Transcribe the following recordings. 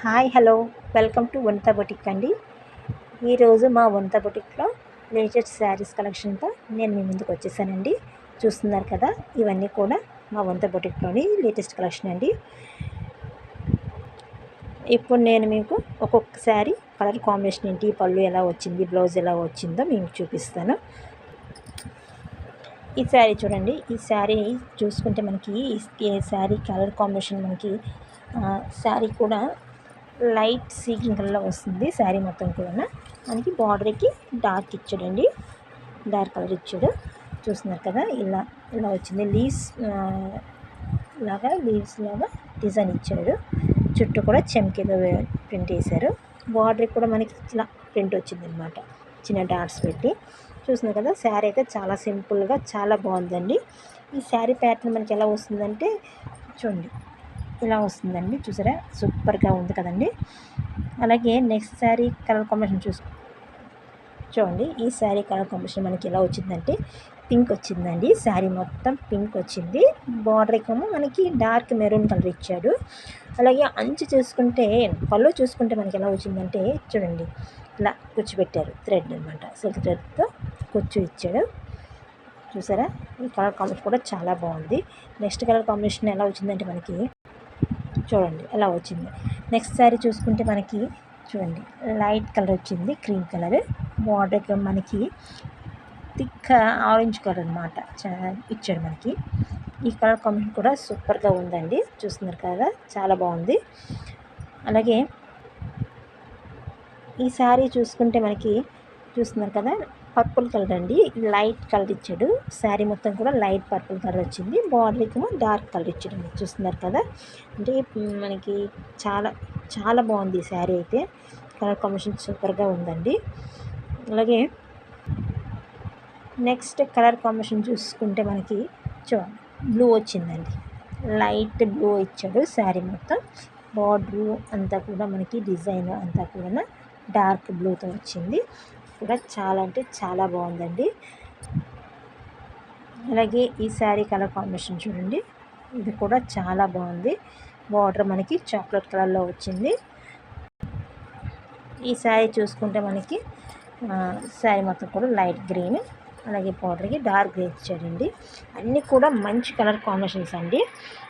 Hi hello welcome to Vanitha boutique అండి. ఈరోజు మా వనిత బొటిక్లో లేటెస్ట్ శారీస్ కలెక్షన్తో నేను మీ ముందుకు వచ్చేసానండి. చూస్తున్నారు కదా, ఇవన్నీ కూడా మా వనిత బొటిక్లోని లేటెస్ట్ కలెక్షన్ అండి. ఇప్పుడు నేను మీకు ఒక్కొక్క శారీ కలర్ కాంబినేషన్ ఏంటి, పళ్ళు ఎలా వచ్చింది, బ్లౌజ్ ఎలా వచ్చిందో మీకు చూపిస్తాను. ఈ శారీ చూడండి. ఈ శారీ చూసుకుంటే మనకి ఈ శారీ కలర్ కాంబినేషన్ మనకి శారీ కూడా లైట్ సీ గ్రీన్ కలర్లో వస్తుంది. శారీ మొత్తం కూడా మనకి బార్డర్కి డార్క్ ఇచ్చాడండి, డార్క్ కలర్ ఇచ్చాడు. చూస్తున్నారు కదా, ఇలా ఇలా వచ్చింది. లీవ్స్ లాగా డిజైన్ ఇచ్చాడు. చుట్టూ కూడా చెంకీలో ప్రింట్ వేశారు. బార్డర్కి కూడా మనకి ఇలా ప్రింట్ వచ్చింది అనమాట, చిన్న డాట్స్ పెట్టి. చూస్తున్నారు కదా, శారీ అయితే చాలా సింపుల్గా చాలా బాగుందండి. ఈ శారీ ప్యాటర్న్ మనకి ఎలా వస్తుందంటే చూడండి, ఇలా వస్తుందండి. చూసారా, సూపర్గా ఉంది కదండి. అలాగే నెక్స్ట్ శారీ కలర్ కాంబినేషన్ చూడండి. ఈ శారీ కలర్ కాంబినేషన్ మనకి ఎలా వచ్చిందంటే పింక్ వచ్చిందండి. శారీ మొత్తం పింక్ వచ్చింది. బార్డర్ ఏమో మనకి డార్క్ మెరూన్ కలర్ ఇచ్చాడు. అలాగే అంచు చూసుకుంటే, పళ్ళు చూసుకుంటే మనకి ఎలా వచ్చిందంటే చూడండి, ఇలా కుచ్చు పెట్టారు, థ్రెడ్ అనమాట, సిల్క్ థ్రెడ్తో కుచ్చు ఇచ్చాడు. చూసారా, ఈ కలర్ కాంబినేషన్ కూడా చాలా బాగుంది. నెక్స్ట్ కలర్ కాంబినేషన్ ఎలా వచ్చిందంటే మనకి చూడండి ఎలా వచ్చింది. నెక్స్ట్ శారీ చూసుకుంటే మనకి చూడండి లైట్ కలర్ వచ్చింది, క్రీమ్ కలర్. బార్డర్ మనకి థిక్ ఆరెంజ్ కలర్ అనమాట ఇచ్చాడు మనకి. ఈ కలర్ కాంబినేషన్ కూడా సూపర్గా ఉందండి. చూస్తున్నారు కదా, చాలా బాగుంది. అలాగే ఈ శారీ చూసుకుంటే మనకి చూస్తున్నారు కదా, పర్పుల్ కలర్ అండి, లైట్ కలర్ ఇచ్చాడు. శారీ మొత్తం కూడా లైట్ పర్పుల్ కలర్ వచ్చింది. బార్డర్కి డార్క్ కలర్ ఇచ్చాడు. మీరు చూస్తున్నారు కదా, అంటే మనకి చాలా చాలా బాగుంది ఈ శారీ అయితే. కలర్ కాంబినేషన్ సూపర్గా ఉందండి. అలాగే నెక్స్ట్ కలర్ కాంబినేషన్ చూసుకుంటే మనకి చూడండి బ్లూ వచ్చిందండి, లైట్ బ్లూ ఇచ్చాడు. శారీ మొత్తం బార్డరు అంతా కూడా మనకి డిజైన్ అంతా కూడా డార్క్ బ్లూతో వచ్చింది. కూడా చాలా అంటే చాలా బాగుందండి. అలాగే ఈ శారీ కలర్ కాంబినేషన్ చూడండి, ఇది కూడా చాలా బాగుంది. బార్డర్ మనకి చాక్లెట్ కలర్లో వచ్చింది. ఈ శారీ చూసుకుంటే మనకి శారీ మొత్తం కూడా లైట్ గ్రీన్, అలాగే బార్డర్కి డార్క్ గ్రే ఇచ్చాడండి. అన్నీ కూడా మంచి కలర్ కాంబినేషన్స్ అండి.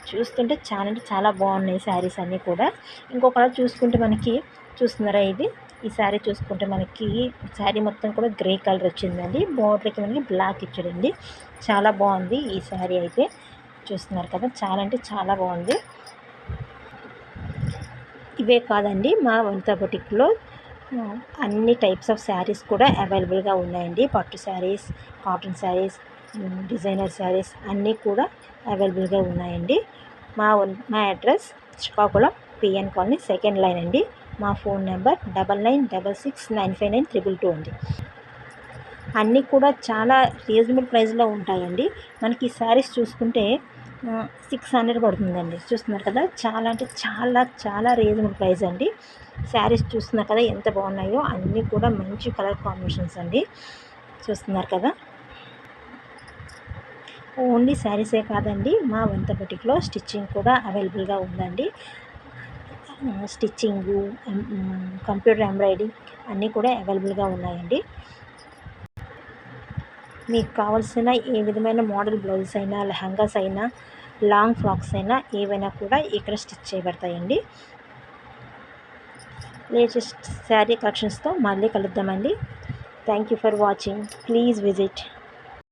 చూస్తుంటే చాలా అంటే చాలా బాగున్నాయి శారీస్ అన్నీ కూడా. ఇంకో కలర్ చూసుకుంటే మనకి చూస్తున్నారా, ఈ శారీ చూసుకుంటే మనకి శారీ మొత్తం కూడా గ్రే కలర్ వచ్చిందండి. బార్డర్కి మనకి బ్లాక్ ఇచ్చాడండి. చాలా బాగుంది ఈ శారీ అయితే. చూస్తున్నారు కదా, చాలా అంటే చాలా బాగుంది. ఇవే కాదండి, మా వనిత బొటిక్లో అన్ని టైప్స్ ఆఫ్ శారీస్ కూడా అవైలబుల్గా ఉన్నాయండి. పట్టు శారీస్, కాటన్ శారీస్, డిజైనర్ శారీస్ అన్నీ కూడా అవైలబుల్గా ఉన్నాయండి. మా address Srikakulam PN colony, second line అండి. మా ఫోన్ నెంబర్ 9966959322 అండి. అన్నీ కూడా చాలా రీజనబుల్ ప్రైస్లో ఉంటాయండి. మనకి శారీస్ చూసుకుంటే 600 పడుతుందండి. చూస్తున్నారు కదా, చాలా అంటే చాలా చాలా రీజనబుల్ ప్రైస్ అండి. శారీస్ చూస్తున్నారు కదా ఎంత బాగున్నాయో, అన్నీ కూడా మంచి కలర్ కాంబినేషన్స్ అండి. చూస్తున్నారు కదా, ఓన్లీ శారీసే కాదండి, మా వనిత బొటిక్లో స్టిచ్చింగ్ కూడా అవైలబుల్గా ఉందండి. స్టిచ్చింగు, కంప్యూటర్ ఎంబ్రాయిడరింగ్ అన్నీ కూడా అవైలబుల్గా ఉన్నాయండి. మీకు కావాల్సిన ఏ విధమైన మోడల్ బ్లౌజెస్ అయినా, లెహంగాస్ అయినా, లాంగ్ ఫ్రాక్స్ అయినా ఏవైనా కూడా ఇక్కడ స్టిచ్ చేయబడతాయండి. లేటెస్ట్ శారీ కలెక్షన్స్తో మళ్ళీ కలుద్దామండి. Thank you for watching. Please visit.